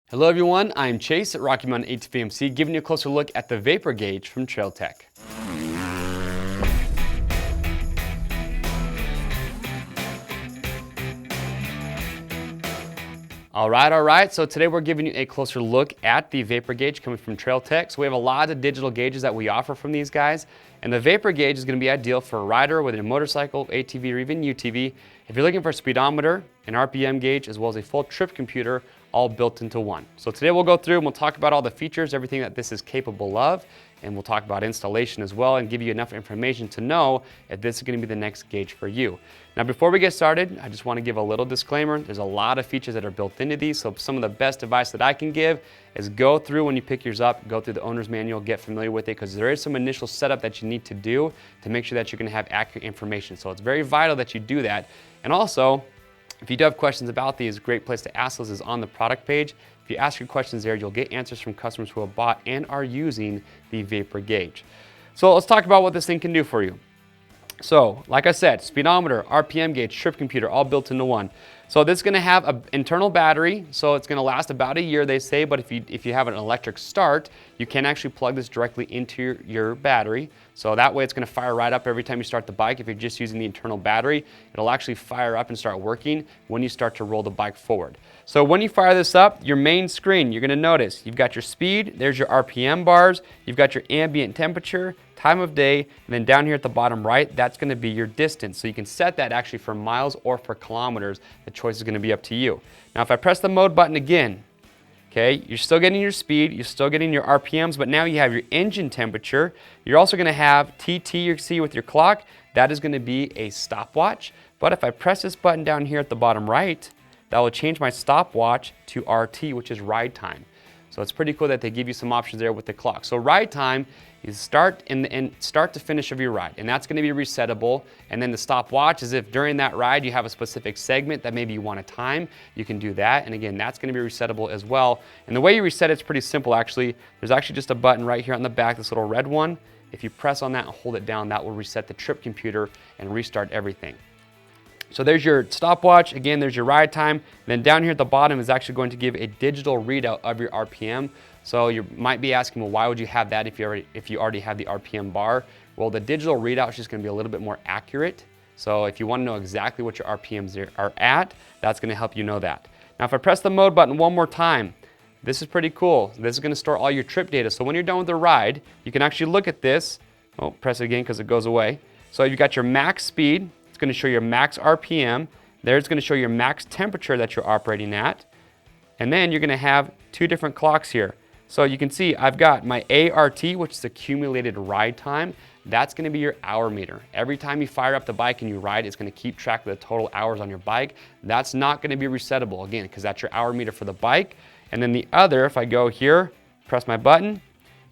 Hello everyone, I'm Chase at Rocky Mountain ATVMC giving you a closer look at the vapor gauge from Trail Tech. All right, so today we're giving you a closer look at the vapor gauge coming from Trail Tech. So we have a lot of digital gauges that we offer from these guys, and the vapor gauge is going to be ideal for a rider, whether a motorcycle, ATV, or even UTV. If you're looking for a speedometer, an RPM gauge, as well as a full trip computer, all built into one. So today we'll go through and we'll talk about all the features, everything that this is capable of, and we'll talk about installation as well and give you enough information to know if this is going to be the next gauge for you. Now before we get started, I just want to give a little disclaimer. There's a lot of features that are built into these, so some of the best advice that I can give is go through when you pick yours up, go through the owner's manual, get familiar with it, because there is some initial setup that you need to do to make sure that you're going to have accurate information. So it's very vital that you do that. And also, if you do have questions about these, a great place to ask those is on the product page. If you ask your questions there, you'll get answers from customers who have bought and are using the vapor gauge. So let's talk about what this thing can do for you. So, like I said, speedometer, RPM gauge, trip computer, all built into one. So this is going to have an internal battery, so it's going to last about a year, they say, but if you have an electric start, you can actually plug this directly into your battery. So that way it's going to fire right up every time you start the bike. If you're just using the internal battery, it'll actually fire up and start working when you start to roll the bike forward. So when you fire this up, your main screen, you're going to notice you've got your speed, there's your RPM bars, you've got your ambient temperature, time of day, and then down here at the bottom right, that's going to be your distance. So you can set that actually for miles or for kilometers. The choice is going to be up to you. Now if I press the mode button again, okay, you're still getting your speed, you're still getting your RPMs, but now you have your engine temperature. You're also going to have TT you see with your clock. That is going to be a stopwatch. But if I press this button down here at the bottom right, that will change my stopwatch to RT, which is ride time. So it's pretty cool that they give you some options there with the clock. So ride time is start to finish of your ride, and that's going to be resettable. And then the stopwatch is if during that ride you have a specific segment that maybe you want to time, you can do that. And again, that's going to be resettable as well. And the way you reset it's pretty simple actually. There's actually just a button right here on the back, this little red one. If you press on that and hold it down, that will reset the trip computer and restart everything. So there's your stopwatch, again there's your ride time, and then down here at the bottom is actually going to give a digital readout of your RPM. So you might be asking, well, why would you have that if you already have the RPM bar? Well, the digital readout is just going to be a little bit more accurate. So if you want to know exactly what your RPMs are at, that's going to help you know that. Now if I press the mode button one more time, this is pretty cool. This is going to store all your trip data. So when you're done with the ride, you can actually look at this. Oh, press it again because it goes away. So you've got your max speed. It's going to show your max RPM. There's going to show your max temperature that you're operating at. And then you're going to have two different clocks here. So you can see I've got my ART, which is accumulated ride time. That's going to be your hour meter. Every time you fire up the bike and you ride, it's going to keep track of the total hours on your bike. That's not going to be resettable, again, because that's your hour meter for the bike. And then the other, if I go here, press my button,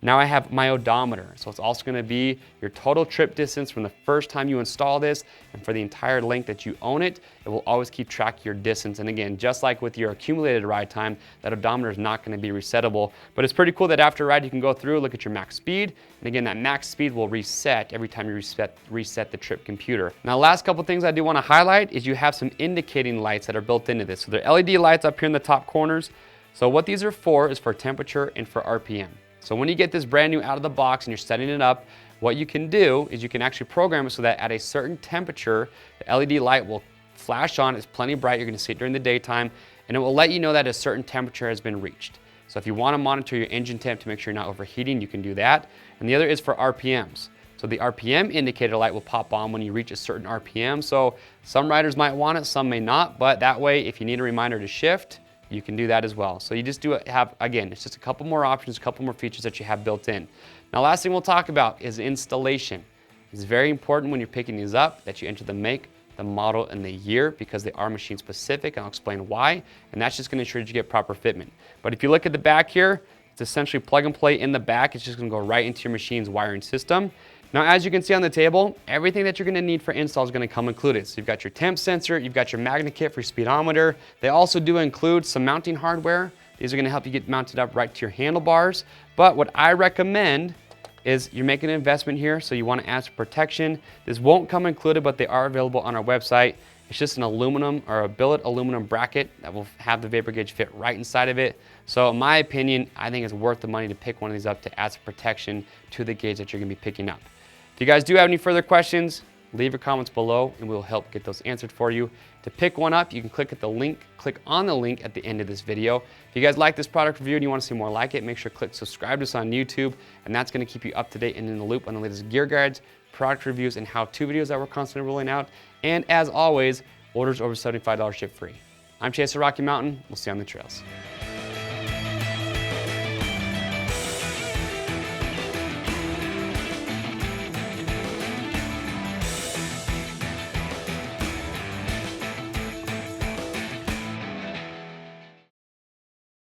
now I have my odometer. So it's also going to be your total trip distance from the first time you install this, and for the entire length that you own it, it will always keep track of your distance. And again, just like with your accumulated ride time, that odometer is not going to be resettable. But it's pretty cool that after a ride you can go through, look at your max speed, and again, that max speed will reset every time you reset the trip computer. Now, last couple things I do want to highlight is you have some indicating lights that are built into this. So they're LED lights up here in the top corners. So what these are for is for temperature and for RPM. So when you get this brand new out of the box and you're setting it up, what you can do is you can actually program it so that at a certain temperature, the LED light will flash on. It's plenty bright. You're going to see it during the daytime, and it will let you know that a certain temperature has been reached. So if you want to monitor your engine temp to make sure you're not overheating, you can do that. And the other is for RPMs. So the RPM indicator light will pop on when you reach a certain RPM. So some riders might want it, some may not, but that way, if you need a reminder to shift, you can do that as well. So you just have, again, it's just a couple more options, a couple more features that you have built in. Now, last thing we'll talk about is installation. It's very important when you're picking these up that you enter the make, the model, and the year, because they are machine specific, and I'll explain why, and that's just going to ensure that you get proper fitment. But if you look at the back here, it's essentially plug and play in the back. It's just going to go right into your machine's wiring system. Now, as you can see on the table, everything that you're going to need for install is going to come included. So you've got your temp sensor, you've got your magnet kit for your speedometer. They also do include some mounting hardware. These are going to help you get mounted up right to your handlebars. But what I recommend is you're making an investment here, so you want to ask for protection. This won't come included, but they are available on our website. It's just an aluminum or a billet aluminum bracket that will have the vapor gauge fit right inside of it. So in my opinion, I think it's worth the money to pick one of these up to add some protection to the gauge that you're gonna be picking up. If you guys do have any further questions, leave your comments below and we'll help get those answered for you. To pick one up, you can click on the link at the end of this video. If you guys like this product review and you want to see more like it, make sure to click subscribe to us on YouTube, and that's going to keep you up to date and in the loop on the latest gear guides, product reviews, and how-to videos that we're constantly rolling out. And as always, orders over $75 ship free. I'm Chase at Rocky Mountain. We'll see you on the trails.